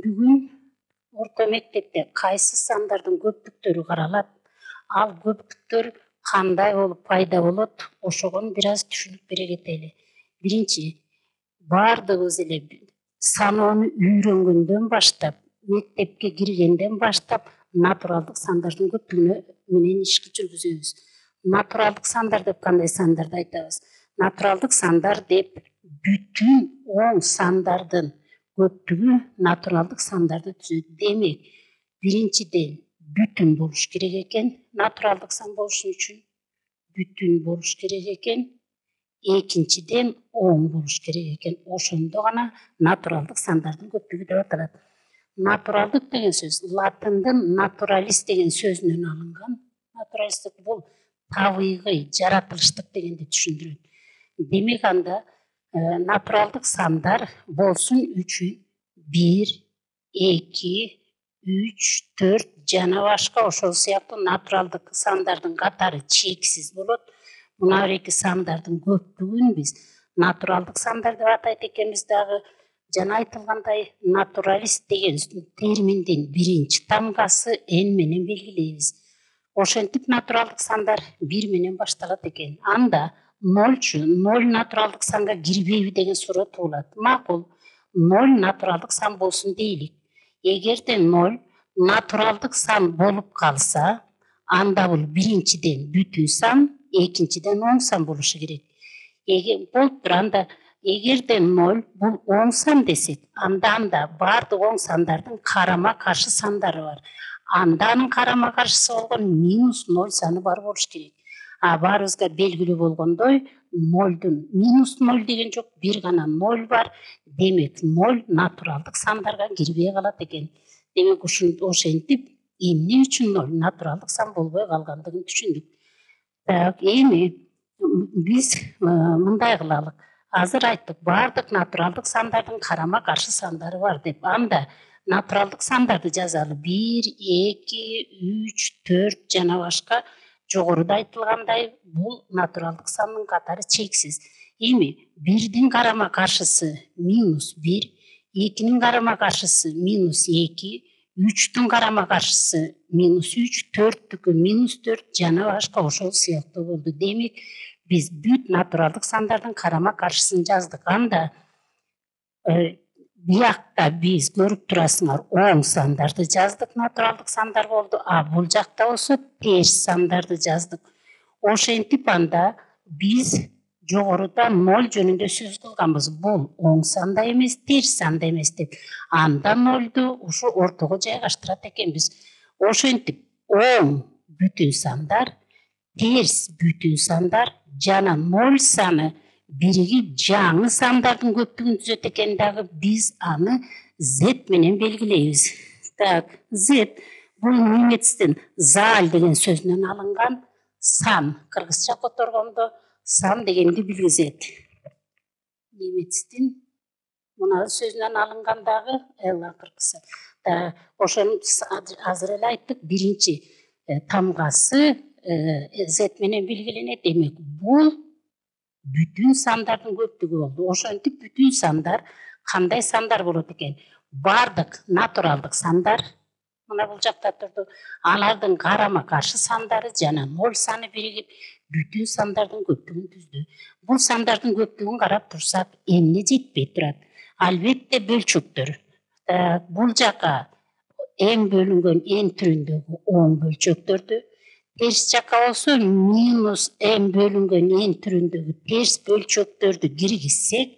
бүгүн орто мектепте кайсы сандардын көптүктөрү каралат, ал көптүктөр кандай болуп пайда болот, ошого бир аз түшүнүк бере кетели. Биринчи, баардыгыбыз эле саноону үйрөнгөндөн баштап, мектепке киргенден баштап натуралдык сандардын көптүгүнө менен иш жүргүзөбүз. Натуралдык сандар деп кандай сандарды айтабыз? Натуралдык сандар деп бүтүн оң сандардын көптүгү натуралдык сандарды түзөт. Демек, биринчиден бүтүн болуш керек экен, натуралдык сан болуш үчүн бүтүн болуш керек экен. Экинчиден оң болуш керек экен. Ошондо гана натуралдык сандардын көптүгү деп аталат. Натуралдык деген сөз латындын натуралист деген сөзүнөн алынган. Натуралисттик бул табигый, жаратылыштык дегенди түшүндүрөт. Демек анда натуралдык сандар болсун үчүн 1, 2, 3, 4 жана башка ошол сыяктуу натуралдык сандардын катары чексиз болот. Мына эки сандардын көптүгүн биз натуралдык сандар деп атайт экенбиз дагы. Жана айтылгандай, натуралист деген терминдин биринчи тамгасы N менен белгилейбиз. Ошентип натуралдык сандар 1 менен башталат экен. Анда нольчу, 0 натуралдык санга кирбейби деген суроо туулат. Макул, 0 натуралдык сан болсун дейлик. Эгерде 0 натуралдык сан болуп калса, анда бул биринчиден бүтүн сан, экинчиден оң сан болушу керек. Болуптур, анда эгерде 0 бул оң сан десек, анда баардык оң сандардын карама каршы сандары бар. Анда анын карама каршысы болгон -0 саны бар болуш керек. Баарыбызга белгилүү болгондой, 0дун -0 деген жок, бир гана 0 бар. Демек, 0 натуралдык сандарга кирбей калат экен. Демек, ошентип эмне үчүн 0 натуралдык сан болбой калгандыгын түшүндүк. Эми биз мындай кылалы. Азыр айттык, баардык натуралдык сандардын карама каршы сандары бар деп. Анда натуралдык сандарды жазалы. 1, 2, 3, 4 жана башка. Жогоруда айтылгандай, бул натуралдык сандын катары чексиз. Эми 1дин карама каршысы -1, 2нин карама каршысы -2, 3түн карама каршысы -3, 4түкү -4 жана башка ошол сыяктуу болду. Демек, биз бүт натуралдык сандардын карама каршысын жаздык. Анда биякта биз көрүп турасыңар, оң сандарды жаздык, натуралдык сандар болду. Бул жакта болсо терс сандарды жаздык. Ошентип анда биз жогоруда 0 жөнүндө сөз кылганбыз. Бул оң санда эмес, терс санда эмес деп. Анда 0ду ушу ортого жайгаштырат экенбиз. Ошентип оң бүтүн сандар, терс бүтүн сандар жана 0 саны биригип жаңы сандардын көптүгүн түзөт экен дагы биз аны Z менен белгилейбиз. Z бул немецтин зааль деген сөзүнөн алынган сан. Кыргызча которгондо сан дегенди билгизет. Немецтин мына сөзүнөн алынган дагы акыркысы. Ошону азыр эле айттык, биринчи тамгасы Z менен белгиленет. Демек, бул бүтүн сандардын көптүгү болду. Ошентип бүтүн сандар кандай сандар болот экен? Баардык натуралдык сандар мына бул жакта турду. Алардын карама каршы сандары жана 0 саны биригип бүтүн сандардын көптүгүн түздү. Бул сандардын көптүгүн карап турсак, эмне жетпей турат? Албетте бөлчөктөр. Бул жака n бөлүнгөн n түрүндөгү оң бөлчөктөрдү, терс жака болсо -n бөлүнгөн n түрүндөгү терс бөлчөктөрдү киргизсек,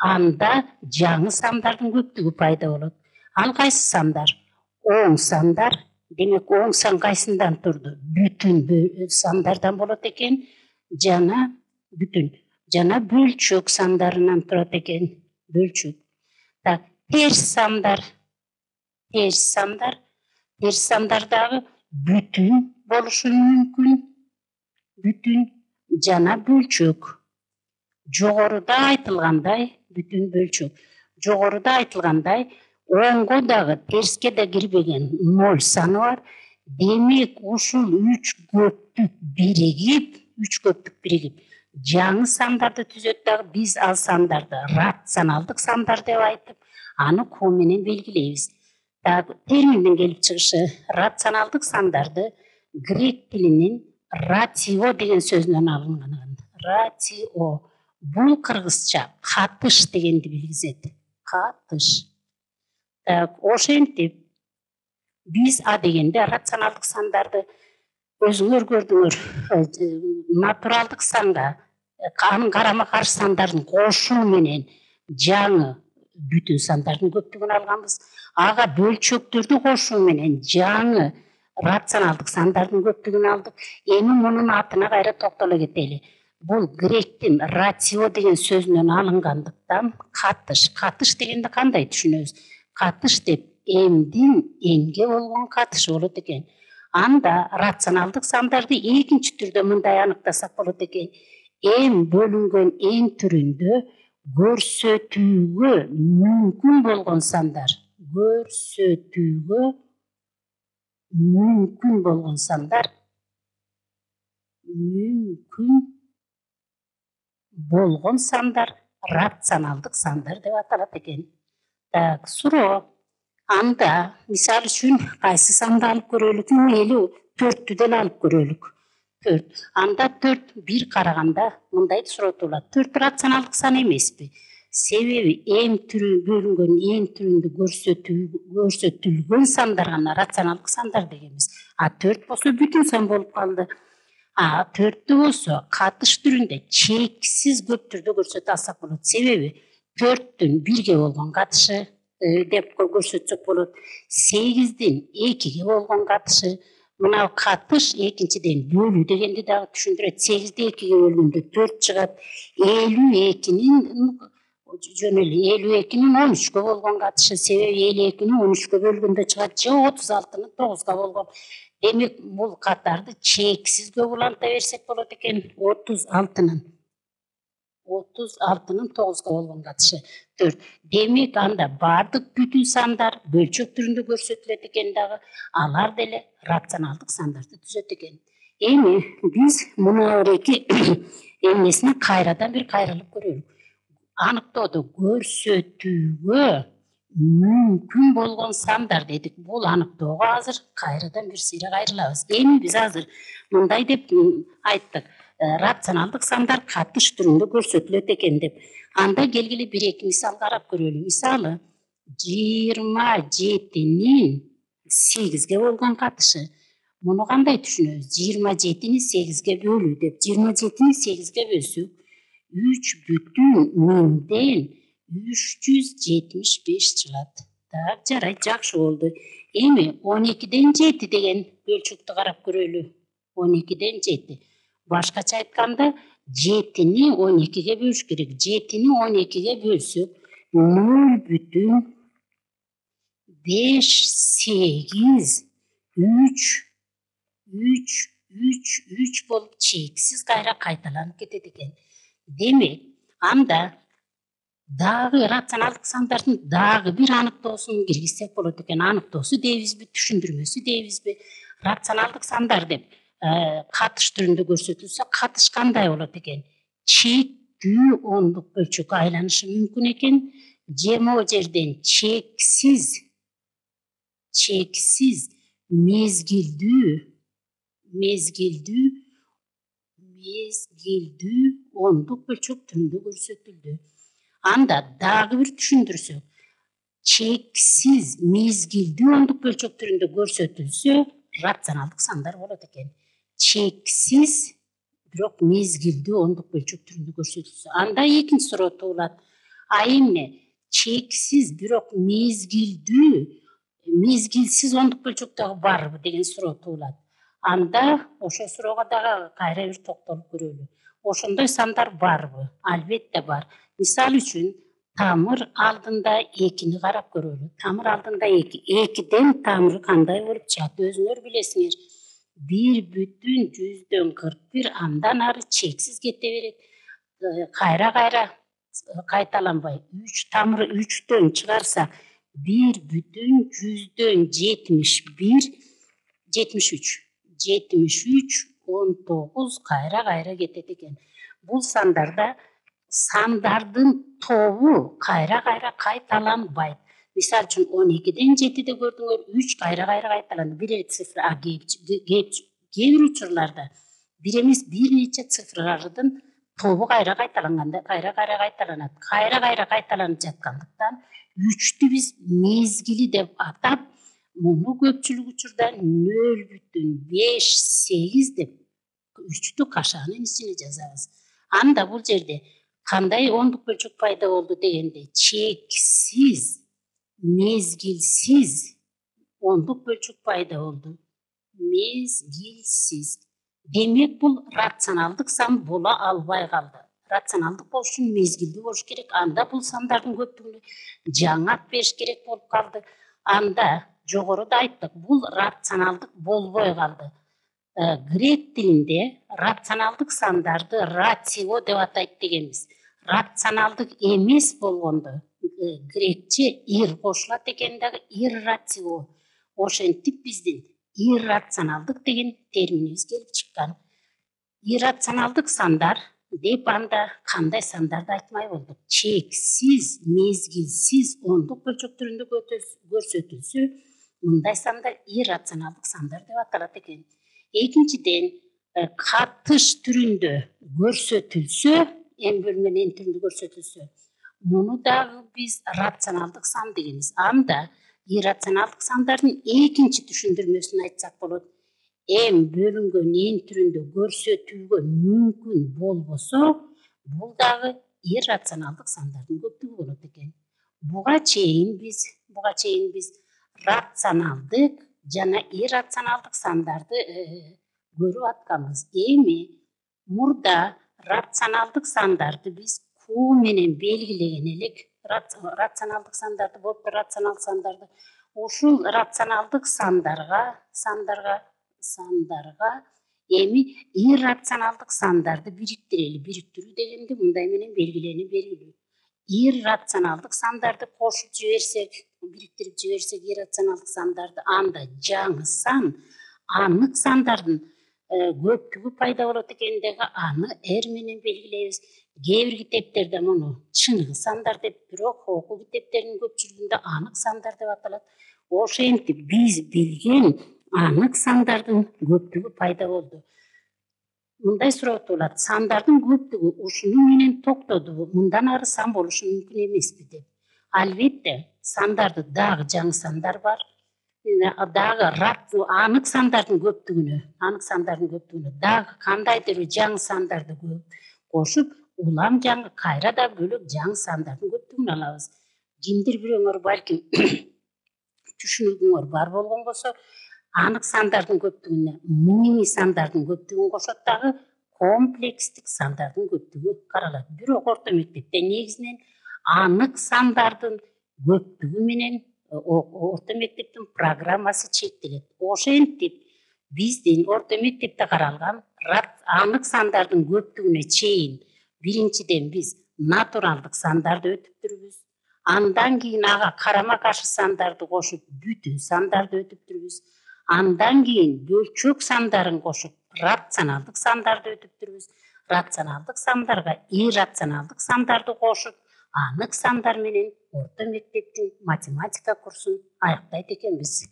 анда жаңы сандардын көптүгү пайда болот. Ал кайсы сандар? Оң сандар. Демек, оң сан кайсындан турду? Бүтүн сандардан болот экен, жана бүтүн жана бөлчөк сандарынан турат экен. Бөлчөк. Терс сандар. Терс сандар дагы бүтүн болушу мүмкүн. Бүтүн жана бөлчөк. Жогоруда айтылгандай, бүтүн бөлчөк. Жогоруда айтылгандай, оңго дагы терске да кирбеген 0 саны бар. Демек, ушул 3 көптүк биригип жаңы сандарды түзөт дагы. Биз ал сандарды рационалдык сандар деп айтып, аны q менен белгилейбиз. Терминдин келип чыгышы рационалдык сандарды грек тилинин ратио деген сөзүнөн алынган. Ратио. Бул кыргызча катыш дегенди билгизет. Катыш. Ошентип биз а дегенде рационалдык сандарды өзүңөр көрдүңөр, натуралдык санга анын карама каршы сандардын кошуу менен жаңы бүтүн сандардын көптүгүн алганбыз. Ага бөлчөктөрдү кошуу менен жаңы рационалдык сандардын көптүгүн алдык. Эми мунун атына кайра токтоло кетели. Бул гректин ратио деген сөзүнөн алынгандыктан катыш. Катыш дегенди кандай түшүнөбүз? Катыш деп эмдин эмге болгон катышы болот экен. Анда рационалдык сандарды экинчи түрдө мындай аныктасак болот экен. Эм бөлүнгөн эң түрүндө көрсөтүүгө мүмкүн болгон сандар. Көрсөтүүгө мүмкүн болгон сандар. Мүмкүн болгон сандар рационалдык сандар деп аталат экен. Суроо. Анда мисалы үчүн кайсы санды алып көрөлүк? Мейли 4-тү деле алып көрөлүк. 4. Анда 4 бир караганда мындай суротулат. 4 рационалдык сан эмеспи? Себеби эм түрү бөлүнгөн эң түрүндө көрсөтүлгөн сандар гана рационалдык сандар дегенбиз. 4 болсо бүтүн сан болуп калды. 4 болсо катыш түрүндө чексиз көп түрдө көрсөтө алсак болот. Себеби 4-түн 1ге болгон катышы деп көрсөтсөк болот. 8-дин 2ге болгон катышы. Мына катыш экинчиден бөлүү дегенди дагы түшүндүрөт. 8-ди 2ге бөлгөндө 4 чыгат. 52-нин жөн эле 52-нин 13-кө болгон катышы. Себеби 52-ни 13-кө бөлгөндө чыгат же 36-нын 9-га болгон. Демек бул катарды чексиз көп уланта берсек болот экен. 36-нын 9-га болгон катышы 4. Демек анда бардык бүтүн сандар бөлчөк түрүндө көрсөтүлөт экен дагы. Алар деле рационалдык сандарды түзөт экен. Эми биз муну эки эмнесине кайрадан бир кайрылып көрөлүк. Аныктоодо көрсөтүүгө мүмкүн болгон сандар дедик. Бул аныктоого азыр кайрадан бир сыйра кайрылабыз. Эми биз азыр мындай деп айттык. Рационалдык сандар катыш түрүндө көрсөтүлөт экен деп. Анда келгиле бир эки мисал карап көрөлү. Мисалы 27-нин 8-ге болгон катышы. Муну кандай түшүнөбүз? 27-ни 8-ге бөлүү деп. 27-ни 8-ге бөлсөк 3/1000ден 375 чыгат. Так, жарайт, жакшы болду. Эми 12-ден 7 деген бөлчөктү карап көрөлү. 12-ден 7. Башкача айтканда 7-ни 12-ге бөлүш керек. 7-ни 12-ге бөлсөк 0,58 3 болуп чексиз кайра кайталанып кетет экен. Демек, анда дагы рационалдык сандардын дагы бир аныктоосун киргизсек болот экен. Аныктоосу дейбизби, түшүндүрмөсү дейбизби? Рационалдык сандар деп катыш түрүндө көрсөтүлсө, катыш кандай болот экен? Чектүү ондук бөлчөккө айланышы мүмкүн экен. Же могу жерден чексиз мезгилдүү ондук бөлчөк түрүндө көрсөтүлдү. Анда дагы бир түшүндүрсөк, чексиз мезгилдүү ондук бөлчөк түрүндө көрсөтүлсө, рационалдык сандар болот экен. Чексиз бирок мезгилдүү ондук бөлчөк түрүндө көрсөтүлсө, анда экинчи суроо туулат. Эмне? Чексиз бирок мезгилсиз ондук бөлчөк дагы барбы деген суроо туулат. Анда ошол суроого дагы кайра бир токтолуп көрөлү. Ошондой сандар барбы? Албетте бар. Мисалы үчүн тамыр алдында 2-ни карап көрөлү. Тамыр алдында 2. 2-ден тамыр кандай болуп чыгат? Өзүңөр билесиңер. 1/141, андан ары чексиз кете берет. Кайра кайталанбай. 3 тамыры 3-төн чыгарсак 1/171, 73, 19 кайра кетет экен. Бул сандарда сандардын тобу кайра кайталанбайт. Мисалы үчүн 12-ден 7-де көрдүңөр, 3 кайра кайталанды. Бир цифр кээ бир учурларда бир эмес бир нече цифрлардын тобу кайра кайталанганда кайра кайталанат. Кайра кайталанып жаткандыктан 3-тү биз мезгили деп атап, муну көпчүлүк учурда 0,5-8 деп 3-тү кашаанын ичине жазабыз. Анда бул жерде кандай ондук бөлчөк пайда болду дегенде, чексиз, мезгилсиз ондук бөлчөк пайда болду. Мезгилсиз. Демек бул рационалдык сан боло албай калды. Рационалдык болуш үчүн мезгилдүү болуш керек. Анда бул сандардын көптүгүнө жаңы ат бериш керек болуп калды. Анда жогоруда айттык, бул рационалдык болбой калды. Грек тилинде рационалдык сандарды рацио деп атайт дегенбиз. Рационалдык эмес болгондо грекче ир кошулат экен дагы, иррацио. Ошентип биздин иррационалдык деген терминибиз келип чыккан. Иррационалдык сандар деп анда кандай сандарды айтмай болдук. Чексиз, мезгилсиз ондук бөлчөктөрүндө көрсөтүлсө, мындай сандар иррационалдык сандар деп аталат экен. Экинчиден, катыш түрүндө көрсөтүлсө, м бөлүнгөн n түрүндө көрсөтүлсө, муну дагы биз рационалдык сан дегенбиз. Анда иррационалдык сандардын экинчи түшүндүрмөсүн айтсак болот. M бөлүнгөн n түрүндө көрсөтүүгө мүмкүн болбосо, бул дагы иррационалдык сандардын көптүгү болот экен. Буга чейин биз рационалдык жана иррационалдык сандарды көрүп атканбыз. Эми мурда рационалдык сандарды биз Q менен белгилеген элек. Рационалдык сандарды болуптур, рационалдык сандарды. Ушул рационалдык сандарга эми иррационалдык сандарды бириктирүү дегенде мындай менен белгиленип белгилүү. Иррационалдык сандарды кошуп жиберсек, бириктирип жиберсек иррационалдык сандарды, анда жаңы сан, анык сандардын көптүгү пайда болот экендиги аны R менен белгилейбиз. Кээ бир китептерде муну чыныгы сандар деп, бирок окуу китептеринин көпчүлүгүндө анык сандар деп аталат. Ошентип биз билген анык сандардын көптүгү пайда болду. Мындай суроо туулат: сандардын көптүгү ушуну менен токтодубу, мындан ары сан болушу мүмкүн эмеспи деп. Албетте, сандарды дагы жаңы сандар бар. Дагы анык сандардын көптүгүнө дагы кандайдыр жаңы сандарды кошуп, улам жаңы кайра да бөлөк жаңы сандардын көптүгүн алабыз. Кимдир бирөөңөр балким түшүнүгүңөр бар болгон болсо, анык сандардын көптүгүнө миң сандардын көптүгүн кошот дагы комплекстик сандардын көптүгү каралат. Бирок орто мектепте негизинен анык сандардын көптүгү менен орто мектептин программасы чектелет. Ошентип биздин орто мектепте каралган анык сандардын көптүгүнө чейин биринчиден биз натуралдык сандарды өтүптүрбүз. Андан кийин ага карама каршы сандарды кошуп, бүтүн сандарды өтүптүрбүз. Андан кийин бөлчөк сандарын кошуп, рационалдык сандарды өтүптүрбүз. Рационалдык сандарга иррационалдык сандарды кошуп, анык сандар менен орто мектептин математика курсун аяктайт экенбиз.